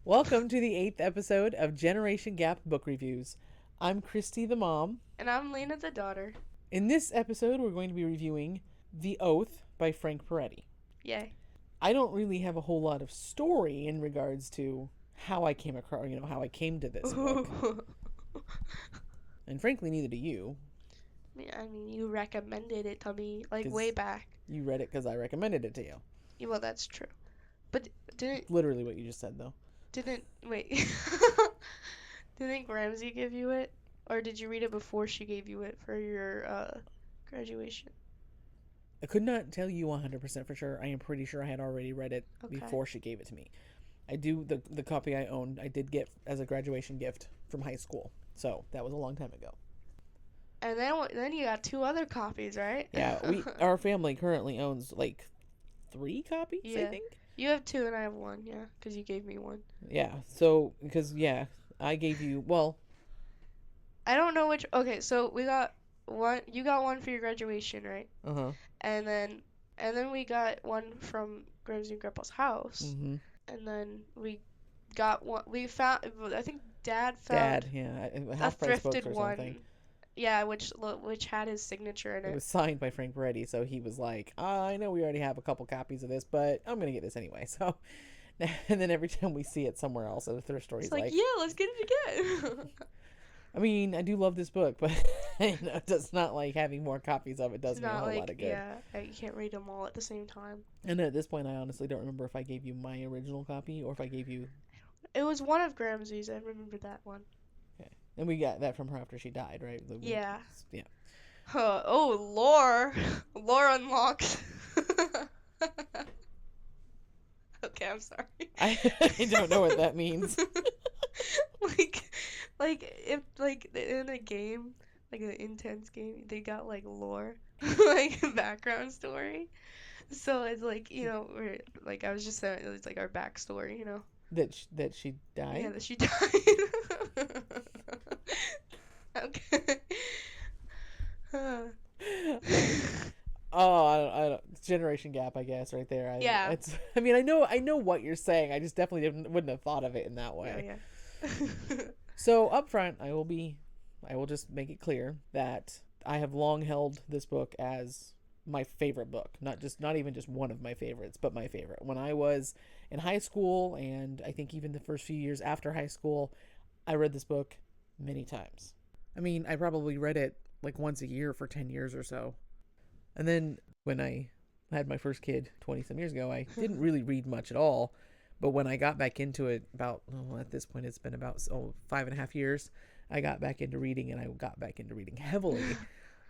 Welcome to the 8th episode of Generation Gap Book Reviews. I'm Christy the mom. And I'm Lena the daughter. In this episode, we're going to be reviewing The Oath by Frank Peretti. Yay. I don't really have a whole lot of story in regards to how I came across, how I came to this book. And frankly, neither do you. I mean, you recommended it to me, like, way back. You read it because I recommended it to you. Yeah, well, that's true. But didn't... Literally what you just said, though. Wait. Didn't Ramsey give you it? Or did you read it before she gave you it for your, graduation? I could not tell you 100% for sure. I am pretty sure I had already read it before she gave it to me. I do, the copy I owned, I did get as a graduation gift from high school. So, that was a long time ago. And then you got 2 other copies, right? Yeah, our family currently owns, like, 3 copies, I think? You have 2 and I have 1, yeah, because you gave me 1. Yeah, so, because, I gave you, well... I don't know which... Okay, so we got 1... You got 1 for your graduation, right? Uh-huh. And then we got 1 from Gramsci and Grandpa's house. Mm-hmm. And then we got 1... We found... I think Dad a thrifted one. Yeah, which had his signature in it. It was signed by Frank Peretti, so he was like, I know we already have a couple copies of this, but I'm going to get this anyway. So, and then every time we see it somewhere else at a thrift store, he's like, yeah, let's get it again. I mean, I do love this book, but it's not like having more copies of it does me a whole lot of good. Yeah, you can't read them all at the same time. And at this point, I honestly don't remember if I gave you my original copy or if I gave you... It was one of Gramsci's. I remember that one. And we got that from her after she died, right? Yeah. Yeah. Oh, lore. Lore unlocked. Okay, I'm sorry. I don't know what that means. if in a game, like an intense game, they got like lore, like background story. So it's like, we're like, I was just saying, it's like our backstory, That she died? Yeah, that she died. Okay. I don't, it's generation gap, I guess, right there. Yeah. I mean, I know what you're saying. I just definitely wouldn't have thought of it in that way. Yeah. So up front, I will just make it clear that I have long held this book as my favorite book. Not even just one of my favorites, but my favorite. When I was in high school, and I think even the first few years after high school, I read this book many times. I mean, I probably read it like once a year for 10 years or so. And then when I had my first kid 20 some years ago, I didn't really read much at all. But when I got back into it at this point, it's been about 5.5 years, I got back into reading, and I got back into reading heavily.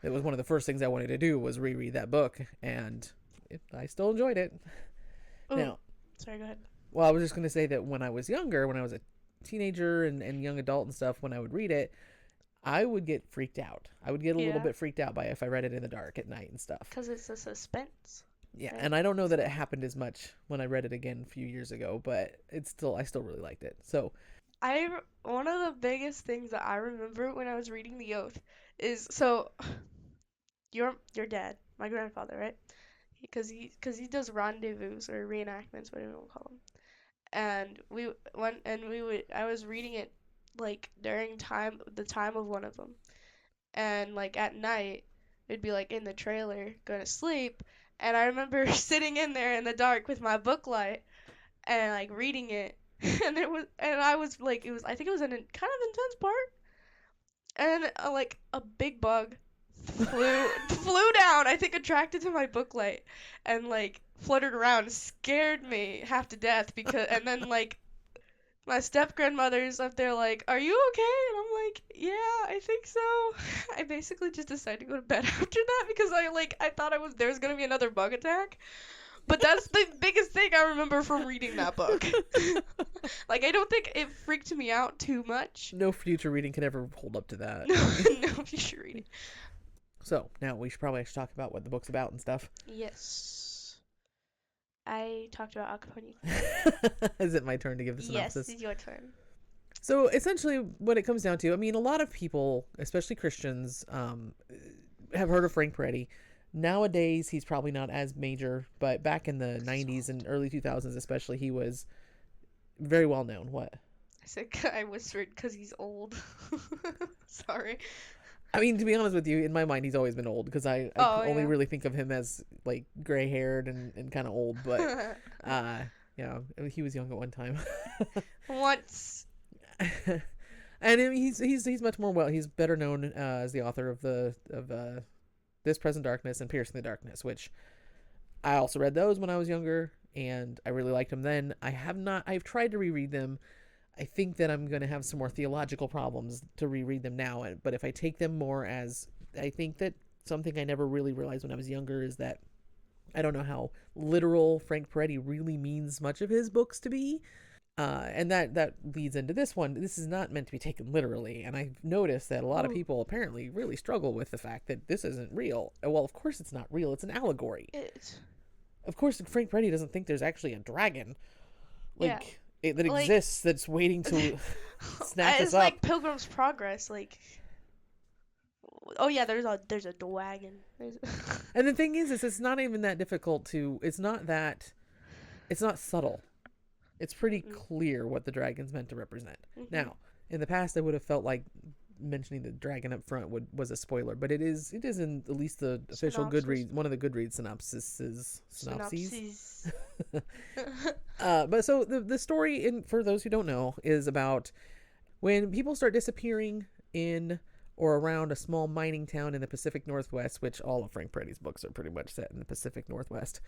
It was one of the first things I wanted to do was reread that book, and I still enjoyed it. Ooh. Now, sorry, go ahead. Well, I was just going to say that when I was younger, when I was a teenager and young adult and stuff, when I would read it, I would get freaked out. I would get a little bit freaked out by if I read it in the dark at night and stuff. Because it's a suspense. Yeah, right? And I don't know that it happened as much when I read it again a few years ago, but I still really liked it. So, one of the biggest things that I remember when I was reading The Oath is, your dad, my grandfather, right? Because he does rendezvous or reenactments, whatever you want to call them. And I was reading it like during the time of one of them, and like at night it'd be like in the trailer going to sleep, and I remember sitting in there in the dark with my book light and like reading it, and I was like, I think it was an kind of intense part, and like a big bug flew down, I think attracted to my book light, and like fluttered around, scared me half to death, and then like my step-grandmother's up there like, are you okay? And I'm like, yeah, I think so. I basically just decided to go to bed after that because I thought there was going to be another bug attack. But that's the biggest thing I remember from reading that book. Like, I don't think it freaked me out too much. No future reading can ever hold up to that. No future reading. So, now we should probably talk about what the book's about and stuff. Yes. I talked about Al Capone. Is it my turn to give the synopsis? Yes, it's your turn. So essentially what it comes down to, I mean, a lot of people, especially Christians, have heard of Frank Peretti. Nowadays, he's probably not as major, but back in the 90s and early 2000s especially, he was Very well known. What? I said I whispered because he's old. Sorry. I mean, to be honest with you, in my mind, he's always been old because I Oh only yeah. really think of him as like gray haired and kind of old. But uh, yeah, he was young at one time. Once. And I mean, he's much more well. He's better known as the author of This Present Darkness and Piercing the Darkness, which I also read those when I was younger, and I really liked them then. I have not. I've tried to reread them. I think that I'm going to have some more theological problems to reread them now. But if I take them more as, I think that something I never really realized when I was younger is that I don't know how literal Frank Peretti really means much of his books to be. And that leads into this one. This is not meant to be taken literally, and I've noticed that a lot of people apparently really struggle with the fact that this isn't real. Well, of course it's not real. It's an allegory. Of course, Frank Peretti doesn't think there's actually a dragon, like that exists, that's waiting to snatch us up. It's like Pilgrim's Progress. Like, oh yeah, there's a dragon. And the thing is it's not even that difficult to. It's not subtle. It's pretty clear what the dragon's meant to represent. Mm-hmm. Now, in the past, I would have felt like mentioning the dragon up front was a spoiler, but it is in at least the official Goodreads, one of the Goodreads synopses. But so the story, for those who don't know, is about when people start disappearing in or around a small mining town in the Pacific Northwest, which all of Frank Peretti's books are pretty much set in the Pacific Northwest.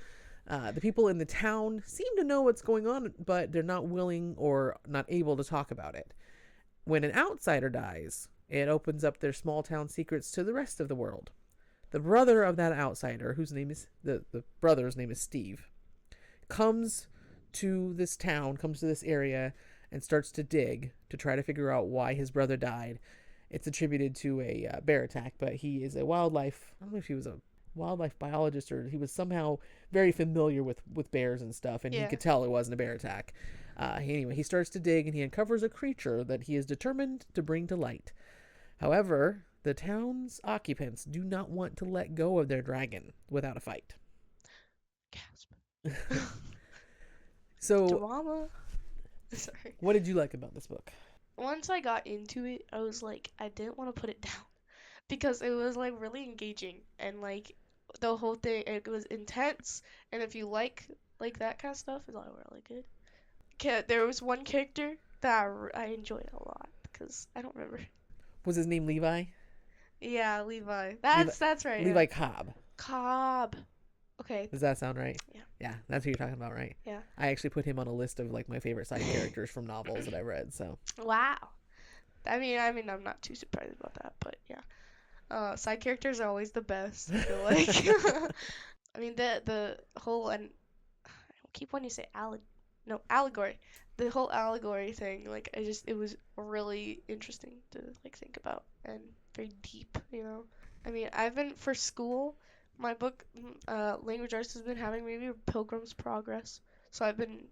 The people in the town seem to know what's going on, but they're not willing or not able to talk about it. When an outsider dies, it opens up their small town secrets to the rest of the world. The brother of that outsider, whose name is the brother's name is Steve, comes to this town, comes to this area, and starts to dig to try to figure out why his brother died. It's attributed to a bear attack, but he is a wildlife. I don't know if he was a wildlife biologist or he was somehow very familiar with bears and stuff, and he could tell it wasn't a bear attack. Anyway, he starts to dig and he uncovers a creature that he is determined to bring to light. However, the town's occupants do not want to let go of their dragon without a fight. Gasp. So, drama. Sorry. What did you like about this book? Once I got into it, I was like, I didn't want to put it down because it was like really engaging and like the whole thing, it was intense, and if you like that kind of stuff, it's like really good. There was one character that I enjoyed a lot because I don't remember. Was his name Levi? Yeah, Levi. That's right. Levi Cobb. Cobb. Okay. Does that sound right? Yeah. Yeah, that's who you're talking about, right? Yeah. I actually put him on a list of like my favorite side characters from novels that I read. So. Wow. I mean, I'm not too surprised about that, but yeah. Side characters are always the best, I feel like. I mean, the whole, and I keep wanting to say allegory. The whole allegory thing, like, it was really interesting to like think about and very deep, you know. I mean, for school, my book, language arts has been having maybe Pilgrim's Progress, so I've been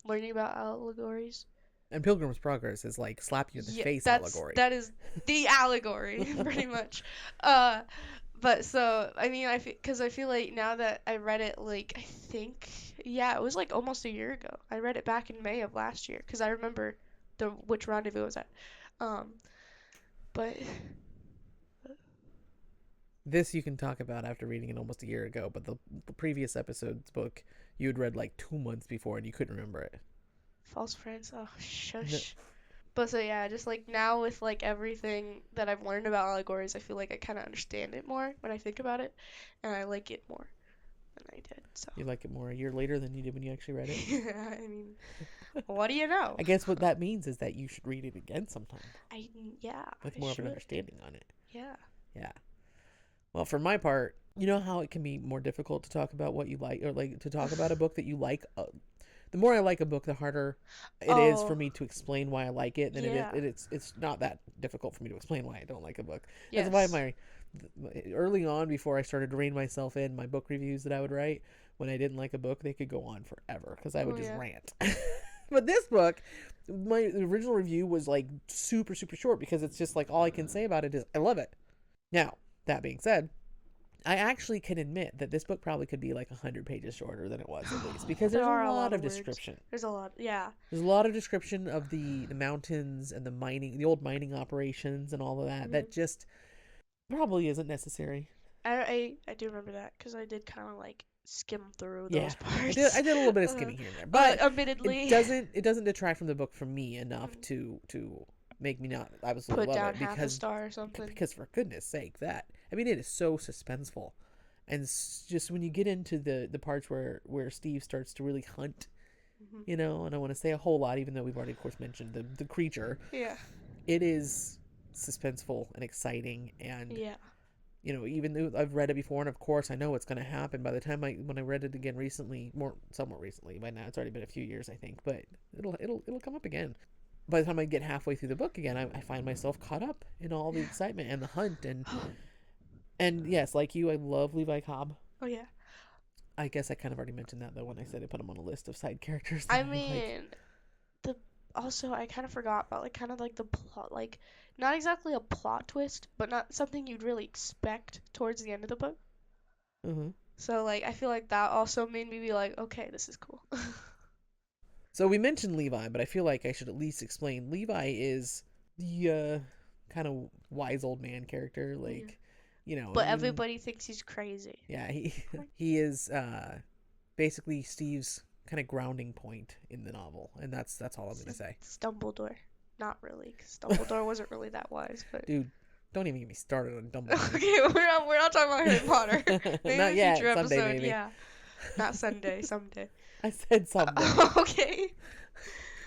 learning about allegories. And Pilgrim's Progress is like slap you in the face allegory. That is the allegory, pretty much. But so, I mean, because I feel like now that I read it, like, I think, it was like almost a year ago. I read it back in May of last year, because I remember which rendezvous it was at. But this you can talk about after reading it almost a year ago, but the previous episode's book you had read like 2 months before and you couldn't remember it. False Friends. Oh, shush. But so yeah, just like now with like everything that I've learned about allegories, I feel like I kind of understand it more when I think about it, and I like it more than I did. So you like it more a year later than you did when you actually read it? Yeah, I mean, what do you know? I guess what that means is that you should read it again sometime. With more of an understanding on it. Yeah. Yeah. Well, for my part, you know how it can be more difficult to talk about what you like, or like to talk about a book that you like. The more I like a book, the harder it is for me to explain why I like it. Then it's not that difficult for me to explain why I don't like a book. Yes. That's why early on, before I started to rein myself in, my book reviews that I would write when I didn't like a book, they could go on forever because I would just rant. But this book, my original review was like super, super short because it's just like all I can say about it is I love it. Now, that being said, I actually can admit that this book probably could be like 100 pages shorter than it was, at least, because There there's a are a lot lot of of words. description. There's a lot. Yeah. There's a lot of description of the mountains and the mining, the old mining operations and all of that. That just probably isn't necessary. I do remember that because I did kind of like skim through Yeah, those parts. I did a little bit of skimming here and there, but admittedly, it doesn't detract from the book for me enough to make me not absolutely put love down it, half a because star or something. for goodness sake, that, I mean, it is so suspenseful, and just when you get into the parts where Steve starts to really hunt, you know, and I want to say a whole lot, even though we've already of course mentioned the creature. Yeah. It is suspenseful and exciting, and Yeah. you know, even though I've read it before, and of course I know it's going to happen. By the time when I read it again recently, somewhat recently, by now it's already been a few years, I think, but it'll come up again. By the time I get halfway through the book again, I find myself caught up in all the excitement and the hunt, and yes, like you, I love Levi Cobb. Oh yeah. I guess I kind of already mentioned that though when I said I put him on a list of side characters. I mean, also I kind of forgot about like kind of like the plot, like not exactly a plot twist, but not something you'd really expect towards the end of the book. So like I feel like that also made me be like, okay, this is cool. So we mentioned Levi, but I feel like I should at least explain. Levi is the kind of wise old man character, like, you know. But everybody thinks he's crazy. Yeah, he is basically Steve's kind of grounding point in the novel, and that's all I'm gonna say. Dumbledore, not really, because Dumbledore wasn't really that wise. But dude, don't even get me started on Dumbledore. Okay, we're not talking about Harry Potter. Maybe not yet. Future someday, episode, maybe. yeah. Not Sunday, someday. I said someday. Okay.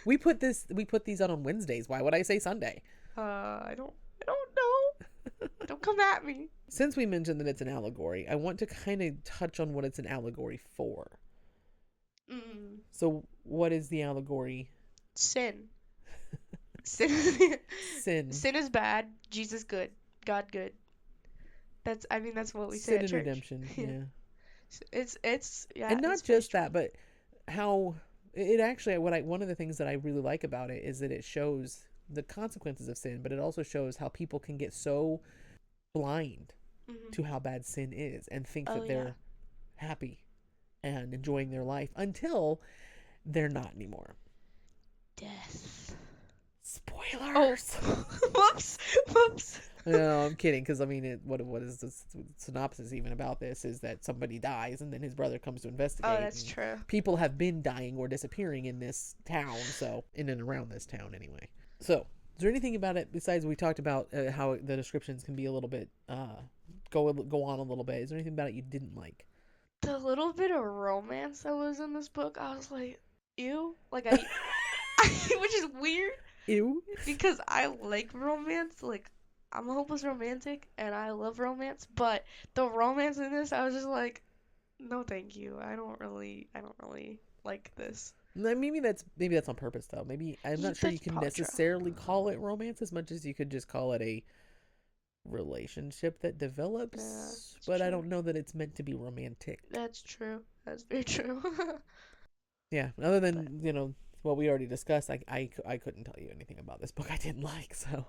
We put these on Wednesdays. Why would I say Sunday? I don't know. Don't come at me. Since we mentioned that it's an allegory, I want to kind of touch on what it's an allegory for. So, what is the allegory? Sin. Sin. Sin. Sin is bad. Jesus good. God good. That's what we say Sin at and church. redemption. Yeah. It's yeah. And not just that, but how it actually one of the things that I really like about it is that it shows the consequences of sin, but it also shows how people can get so blind to how bad sin is and think that they're happy and enjoying their life until they're not anymore. Death. Spoilers. Oh. Whoops. No, I'm kidding, because I mean, what is the synopsis even about this is that somebody dies and then his brother comes to investigate. Oh, that's true. People have been dying or disappearing in this town, so in and around this town anyway. So, is there anything about it besides we talked about how the descriptions can be a little bit go on a little bit? Is there anything about it you didn't like? The little bit of romance that was in this book, I was like, ew. Like I which is weird. Ew. Because I like romance, like I'm a hopeless romantic and I love romance, but the romance in this, I was just like, no thank you. I don't really like this. Maybe that's on purpose though. Maybe I'm not sure you can necessarily call it romance as much as you could just call it a relationship that develops, but true. I don't know that it's meant to be romantic. That's true. That's very true. Yeah, other than, you know, what we already discussed, I couldn't tell you anything about this book I didn't like, so.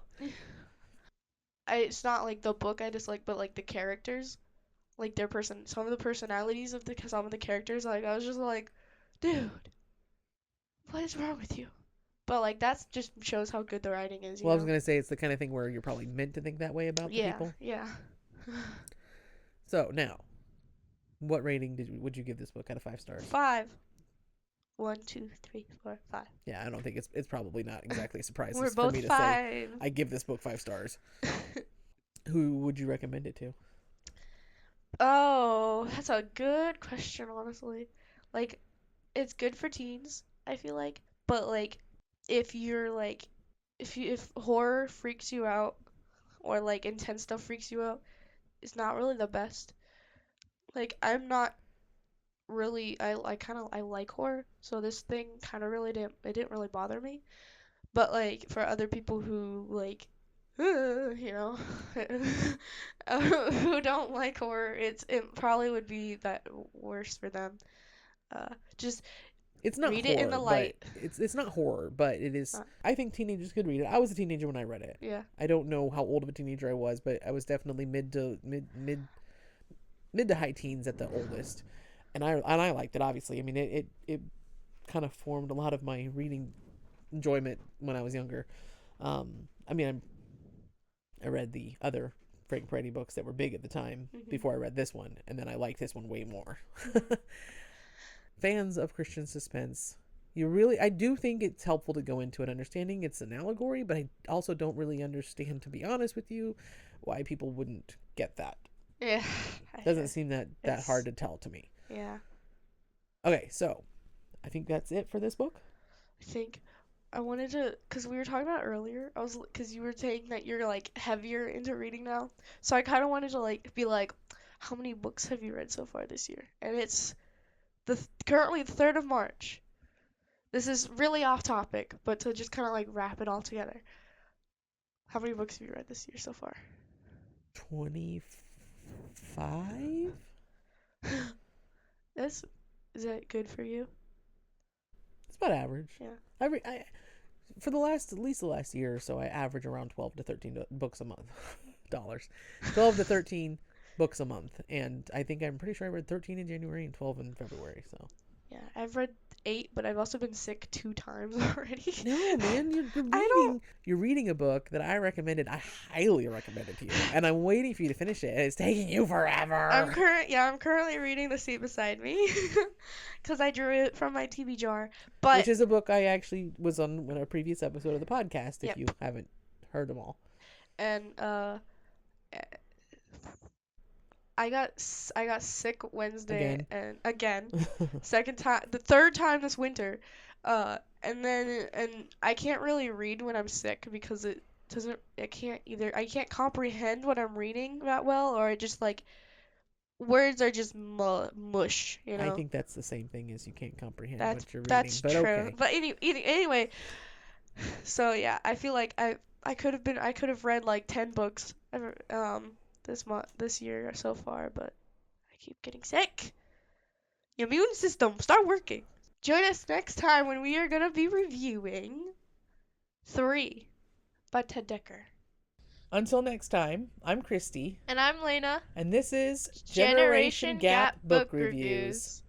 It's not like the book I dislike, but like the characters, like some of the personalities of some of the characters, like I was just like, dude, what is wrong with you? But like that just shows how good the writing is. I was gonna say it's the kind of thing where you're probably meant to think that way about the people. Yeah. So now, what rating would you give this book out of 5 stars? 5. 1, 2, 3, 4, 5. Yeah, I don't think it's probably not exactly a surprise We're for both me to 5. say I give this book 5 stars. Who would you recommend it to? Oh, that's a good question, honestly. Like, it's good for teens, I feel like, but like, if you're like, if horror freaks you out, or like intense stuff freaks you out, it's not really the best. Like, I'm not really, I like horror, so this thing kind of really didn't really bother me. But like for other people who like, you know, who don't like horror, it probably would be that worse for them. Just it's not read horror, it in the light. It's not horror, but it is. I think teenagers could read it. I was a teenager when I read it. Yeah. I don't know how old of a teenager I was, but I was definitely mid mid to high teens at the oldest, and I liked it. Obviously, I mean it kind of formed a lot of my reading enjoyment when I was younger. I mean I read the other Frank Peretti books that were big at the time before I read this one, and then I liked this one way more. Fans of Christian suspense, I do think it's helpful to go into it understanding it's an allegory, but I also don't really understand, to be honest with you, why people wouldn't get that. Yeah. Doesn't seem that hard to tell to me. Yeah. Okay, so I think that's it for this book. I think I wanted to, because we were talking about earlier, because you were saying that you're like heavier into reading now. So I kind of wanted to like be like, how many books have you read so far this year? And it's currently the 3rd of March. This is really off topic, but to just kind of like wrap it all together. How many books have you read this year so far? 25? Is that good for you? It's about average. Yeah. For at least the last year or so, I average around 12 to 13 books a month. Dollars. 12 to 13 books a month. And I'm pretty sure I read 13 in January and 12 in February. So. Yeah, I've read 8, but I've also been sick 2 times already. No, man, you're reading a book that I recommended. I highly recommend it to you, and I'm waiting for you to finish it. And it's taking you forever. I'm currently reading The Seat Beside Me, because I drew it from my TV jar. Which is a book I actually was on in a previous episode of the podcast. If you haven't heard them all. And I got sick Wednesday again. Second time, the third time this winter. And I can't really read when I'm sick because I can't comprehend what I'm reading that well, or it just like words are just mush, you know. I think that's the same thing as you can't comprehend what you're reading. That's but true. Okay. But anyway, so yeah, I feel like I could have read like 10 books this year so far, but I keep getting sick. Your immune system, start working. Join us next time when we are going to be reviewing 3 by Ted Dekker. Until next time, I'm Christy. And I'm Lena. And this is Generation Gap Book Reviews.